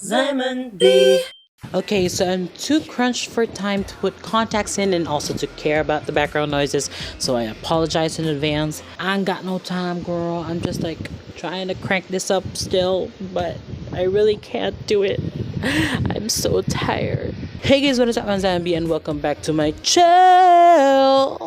Zymon B. Okay, so I'm too crunched for time to put contacts in and also to care about the background noises, so I apologize in advance. I ain't got no time, girl. I'm just like trying to crank this up still, but I really can't do it. I'm so tired. Hey guys, what is up? I'm Zymon B and welcome back to my channel.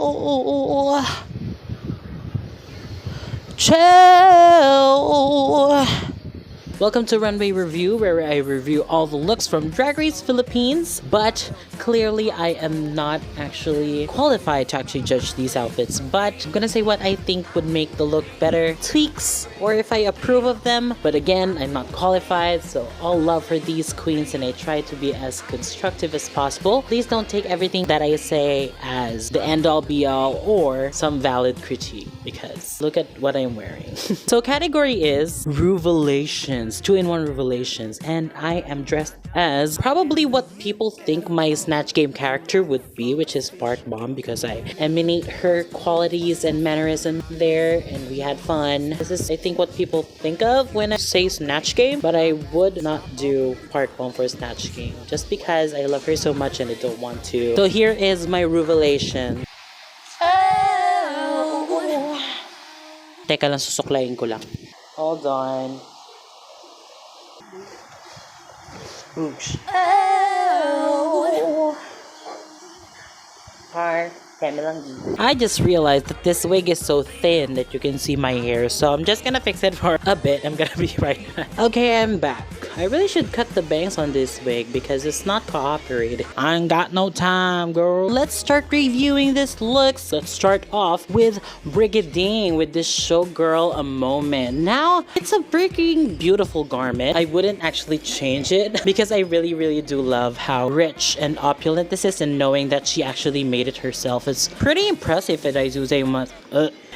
Welcome to Runway Review, where I review all the looks from Drag Race Philippines, but clearly I am not actually qualified to actually judge these outfits, but I'm gonna say what I think would make the look better, tweaks, or if I approve of them. But again, I'm not qualified, so all love for these queens and I try to be as constructive as possible. Please don't take everything that I say as the end-all be-all or some valid critique, because look at what I'm wearing. So category is RuVelation. 2-in-1 RuVelations, and I am dressed as probably what people think my Snatch Game character would be, which is Fart Bomb, because I emanate her qualities and mannerism there, and we had fun. This is, I think, what people think of when I say Snatch Game, but I would not do Fart Bomb for Snatch Game, just because I love her so much and I don't want to. So here is my RuVelation. Oh. Teka lang, susuklayin ko lang. Hold on. Oops. Oh. I just realized that this wig is so thin that you can see my hair, so I'm just gonna fix it for a bit. I'm gonna be right back. Okay, I'm back. I really should cut the bangs on this wig because it's not cooperating. I ain't got no time, girl. Let's start reviewing this looks. Let's start off with Brigiding with this showgirl a moment. Now, it's a freaking beautiful garment. I wouldn't actually change it because I really do love how rich and opulent this is, and knowing that she actually made it herself is pretty impressive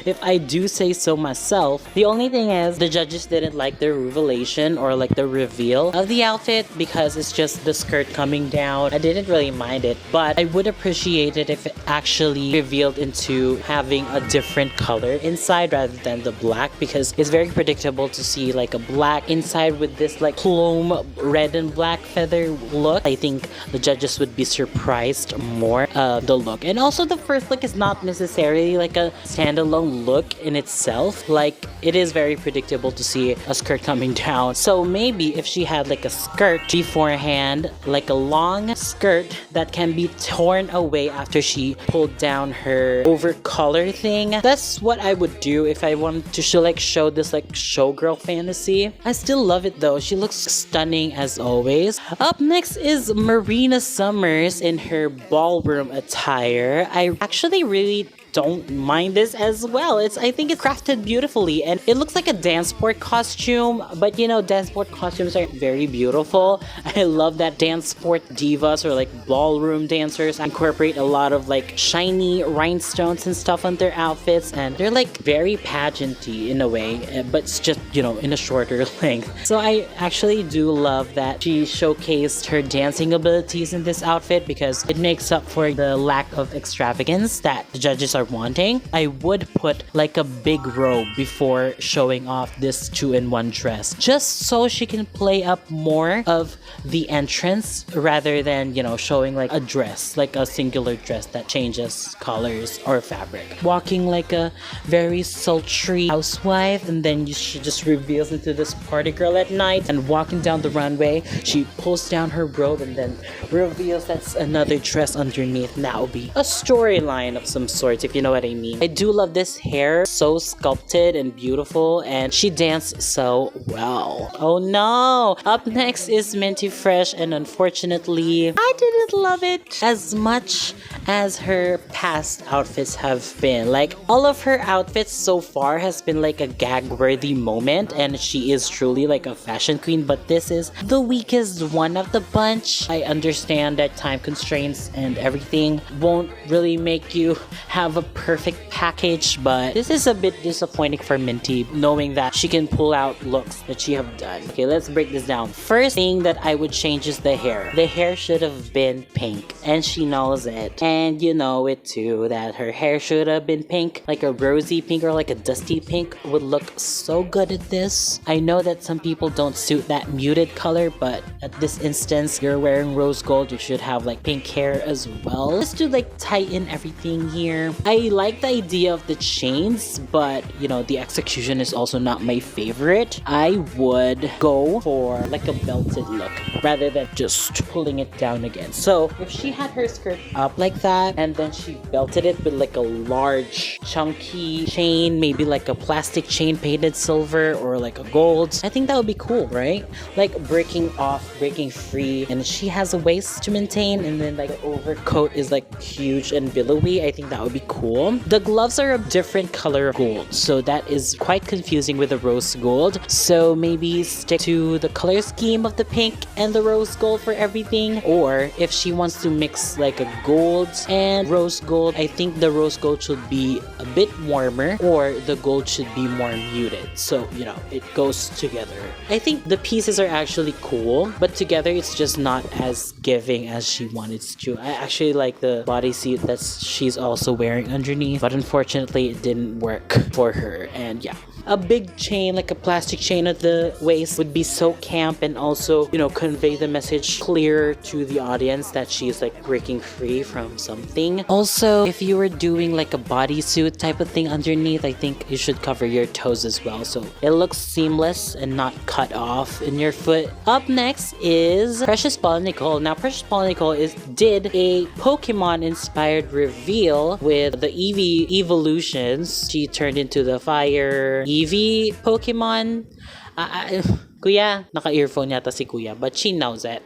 if I do say so myself. The only thing is the judges didn't like the revelation or like the reveal of the outfit because it's just the skirt coming down. I didn't really mind it, but I would appreciate it if it actually revealed into having a different color inside rather than the black, because it's very predictable to see like a black inside with this like plume red and black feather look. I think the judges would be surprised more of the look. And also the first look is not necessarily like a standalone look in itself. Like, it is very predictable to see a skirt coming down. So maybe if she had like a skirt beforehand, like a long skirt that can be torn away after she pulled down her over collar thing, that's what I would do if I wanted to show this like showgirl fantasy. I still love it though. She looks stunning as always. Up next is Marina Summers in her ballroom attire. I actually really don't mind this as well. I think it's crafted beautifully, and it looks like a dance sport costume, but you know, dance sport costumes are very beautiful. I love that dance sport divas or like ballroom dancers incorporate a lot of like shiny rhinestones and stuff on their outfits, and they're like very pageanty in a way, but it's just, you know, in a shorter length. So I actually do love that she showcased her dancing abilities in this outfit because it makes up for the lack of extravagance that the judges are wanting. I would put like a big robe before showing off this 2-in-1 dress, just so she can play up more of the entrance rather than, you know, showing like a dress, like a singular dress that changes colors or fabric. Walking like a very sultry housewife, and then she just reveals into this party girl at night, and walking down the runway, she pulls down her robe and then reveals that's another dress underneath. That will be a storyline of some sort, if you know what I mean. I do love this hair, so sculpted and beautiful, and she danced so well. Oh no! Up next is Minty Fresh, and unfortunately, I didn't love it as much as her past outfits have been. Like, all of her outfits so far has been like a gag-worthy moment, and she is truly like a fashion queen, but this is the weakest one of the bunch. I understand that time constraints and everything won't really make you have a perfect package, but this is a bit disappointing for Minty, knowing that she can pull out looks that she have done. Okay, let's break this down. First thing that I would change is the hair. The hair should have been pink, and she knows it. And you know it too, that her hair should have been pink, like a rosy pink or like a dusty pink would look so good at this. I know that some people don't suit that muted color, but at this instance, you're wearing rose gold, you should have like pink hair as well. Just to like tighten everything here. I like the idea of the chains, but you know, the execution is also not my favorite. I would go for like a belted look rather than just pulling it down again. So if she had her skirt up like that and then she belted it with like a large chunky chain, maybe like a plastic chain painted silver or like a gold, I think that would be cool, right? Like breaking free, and she has a waist to maintain, and then like the overcoat is like huge and billowy. I think that would be cool. The gloves are a different color of gold, so that is quite confusing with the rose gold. So maybe stick to the color scheme of the pink and the rose gold for everything. Or if she wants to mix like a gold and rose gold, I think the rose gold should be a bit warmer, or the gold should be more muted, so you know, it goes together. I think the pieces are actually cool, but together it's just not as giving as she wanted to. I actually like the bodysuit that she's also wearing underneath, but unfortunately it didn't work for her. And yeah, a big chain, like a plastic chain at the waist, would be so camp and also, you know, convey the message clear to the audience that she's like breaking free from something. Also, if you were doing like a bodysuit type of thing underneath, I think you should cover your toes as well, so it looks seamless and not cut off in your foot. Up next is Precious Paula Nicole. Now, Precious Paula Nicole did a Pokemon inspired reveal with the Eevee evolutions. She turned into the fire Eevee Pokemon. Kuya, naka-earphone yata si Kuya, but she knows it.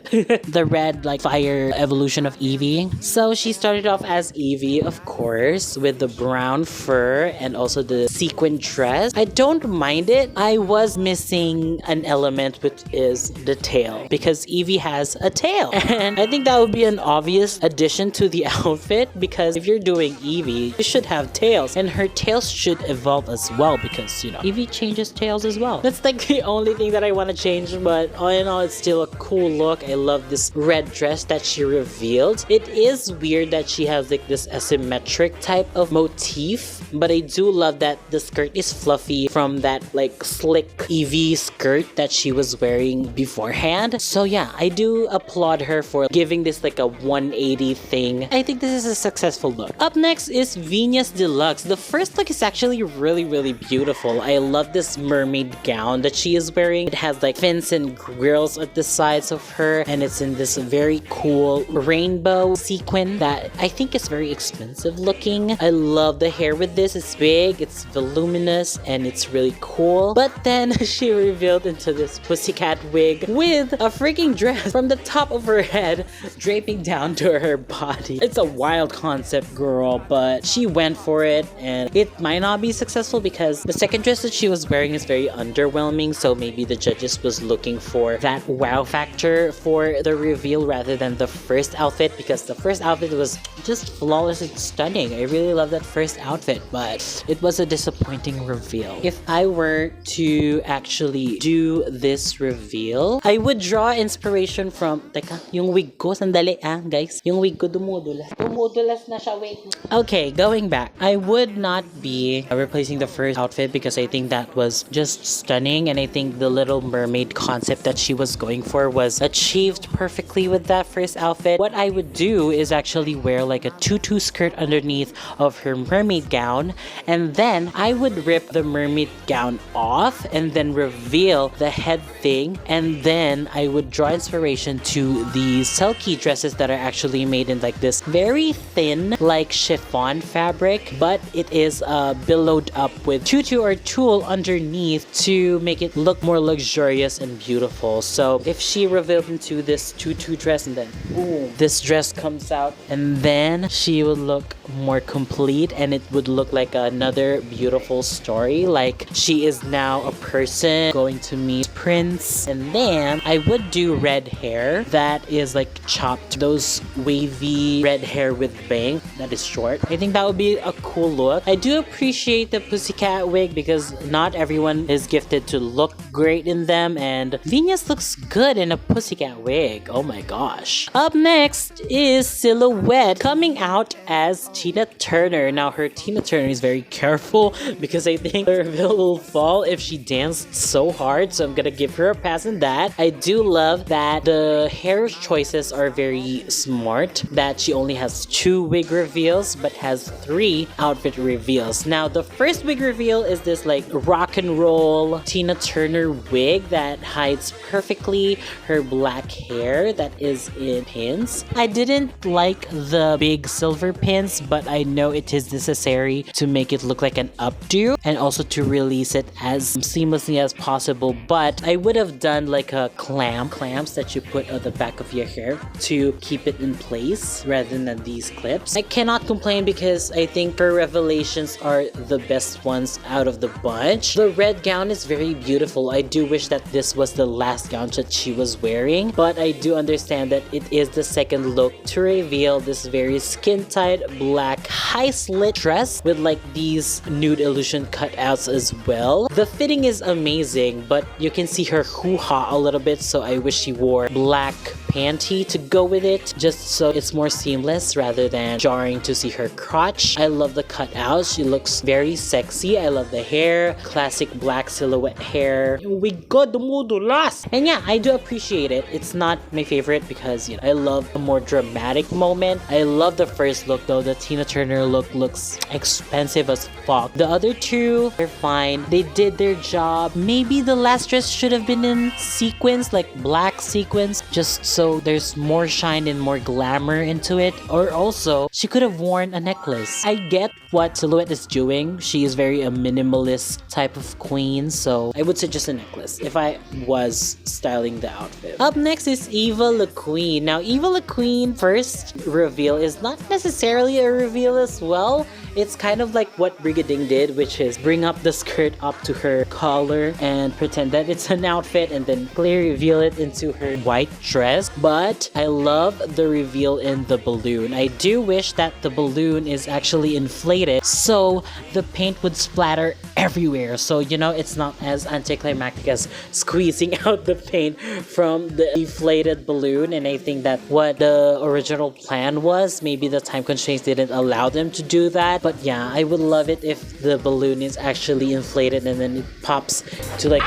The red, like, fire evolution of Eevee. So she started off as Eevee, of course, with the brown fur and also the sequin dress. I don't mind it. I was missing an element, which is the tail, because Eevee has a tail. And I think that would be an obvious addition to the outfit, because if you're doing Eevee, you should have tails. And her tails should evolve as well, because, you know, Eevee changes tails as well. That's like the only thing that I want to change, but all in all, it's still a cool look. I love this red dress that she revealed. It is weird that she has like this asymmetric type of motif, but I do love that the skirt is fluffy from that like slick Eevee skirt that she was wearing beforehand. So yeah, I do applaud her for giving this like a 180 thing. I think this is a successful look. Up next is Viñas Deluxe. The first look is actually really beautiful. I love this mermaid gown that she is wearing. It has like fins and grills at the sides of her, and it's in this very cool rainbow sequin that I think is very expensive looking. I love the hair with this. It's big, it's voluminous, and it's really cool. But then she revealed into this pussycat wig with a freaking dress from the top of her head draping down to her body. It's a wild concept, girl, but she went for it, and it might not be successful because the second dress that she was wearing is very underwhelming, so maybe the judges was looking for that wow factor for the reveal rather than the first outfit, because the first outfit was just flawless and stunning. I really love that first outfit, but it was a disappointing reveal. If I were to actually do this reveal, I would draw inspiration from, teka, yung wig ko, sandali guys, yung wig ko dumudulas na siya, wait. Okay, going back, I would not be replacing the first outfit because I think that was just stunning, and I think the Little Mermaid concept that she was going for was achieved perfectly with that first outfit. What I would do is actually wear like a tutu skirt underneath of her mermaid gown, and then I would rip the mermaid gown off and then reveal the head thing, and then I would draw inspiration to the silky dresses that are actually made in like this very thin like chiffon fabric, but it is billowed up with tutu or tulle underneath to make it look more luxurious luxurious and beautiful. So if she revealed into this tutu dress and then boom, this dress comes out, and then she would look more complete and it would look like another beautiful story. Like she is now a person going to meet Prince. And then I would do red hair that is like chopped, those wavy red hair with bang that is short. I think that would be a cool look. I do appreciate the pussycat wig because not everyone is gifted to look great in them, and Viñas looks good in a pussycat wig. Oh my gosh. Up next is Xilhouete coming out as Tina Turner. Now her Tina Turner is very careful because I think her reveal will fall if she danced so hard, so I'm gonna give her a pass on that. I do love that the hair choices are very smart, that she only has 2 wig reveals but has 3 outfit reveals. Now the first wig reveal is this like rock and roll Tina Turner wig that hides perfectly her black hair that is in pins. I didn't like the big silver pins, but I know it is necessary to make it look like an updo and also to release it as seamlessly as possible. But I would have done like a clamps that you put on the back of your hair to keep it in place rather than these clips. I cannot complain because I think her revelations are the best ones out of the bunch. The red gown is very beautiful. I do wish that this was the last gown that she was wearing, but I do understand that it is the second look to reveal this very skin-tight black high slit dress with like these nude illusion cutouts as well. The fitting is amazing, but you can see her hoo-ha a little bit, so I wish she wore black panty to go with it just so it's more seamless rather than jarring to see her crotch. I love the cutout. She looks very sexy. I love the hair, classic black silhouette hair. We got the modulas. And yeah, I do appreciate it. It's not my favorite because, you know, I love a more dramatic moment. I love the first look though. The Tina Turner look looks expensive as fuck. The other two are fine. They did their job. Maybe the last dress should have been in sequins, like black sequins, just so there's more shine and more glamour into it. Or also, she could have worn a necklace. I get what Xilhouete is doing. She is very a minimalist type of queen, so I would say just a necklace if I was styling the outfit. Up next is Eva Le Queen. Now, Eva Le Queen first reveal is not necessarily a reveal as well. It's kind of like what Brigiding did, which is bring up the skirt up to her collar and pretend that it's an outfit and then clearly reveal it into her white dress. But I love the reveal in the balloon. I do wish that the balloon is actually inflated so the paint would splatter everywhere. So, you know, it's not as anticlimactic as squeezing out the paint from the deflated balloon. And I think that what the original plan was, maybe the time constraints didn't allow them to do that. But yeah, I would love it if the balloon is actually inflated and then it pops to like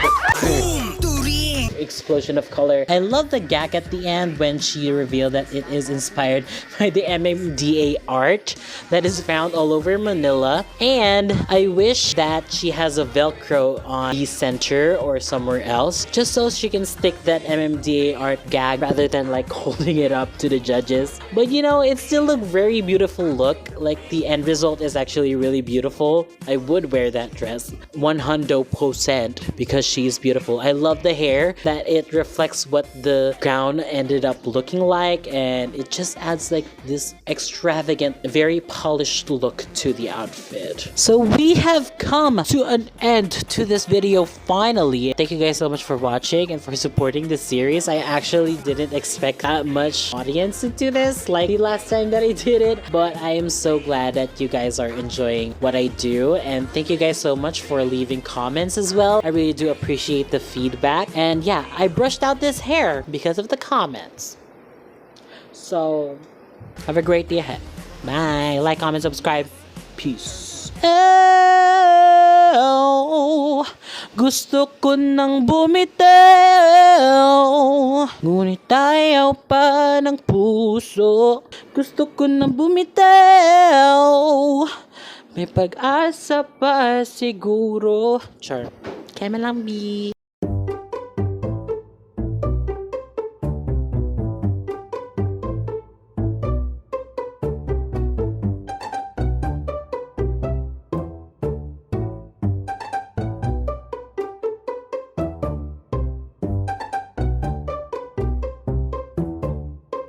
explosion of color. I love the gag at the end when she revealed that it is inspired by the MMDA art that is found all over Manila. And I wish that she has a Velcro on the center or somewhere else just so she can stick that MMDA art gag rather than like holding it up to the judges. But you know, it still a very beautiful look. Like the end result is actually really beautiful. I would wear that dress 100% because she's beautiful. I love the hair, that it reflects what the gown ended up looking like, and it just adds like this extravagant, very polished look to the outfit. So we have come to an end to this video finally. Thank you guys so much for watching and for supporting the series. I actually didn't expect that much audience to do this like the last time that I did it, but I am so glad that you guys are enjoying what I do, and thank you guys so much for leaving comments as well. I really do appreciate the feedback. And yeah, I brushed out this hair because of the comments. So have a great day ahead. Bye. Like, comment, subscribe. Peace. Oh, gusto ko nang bumitaw, ngunit ayaw pa ng puso. Gusto ko nang bumitaw, may pag-asa pa siguro. Char. Kaya lang, B.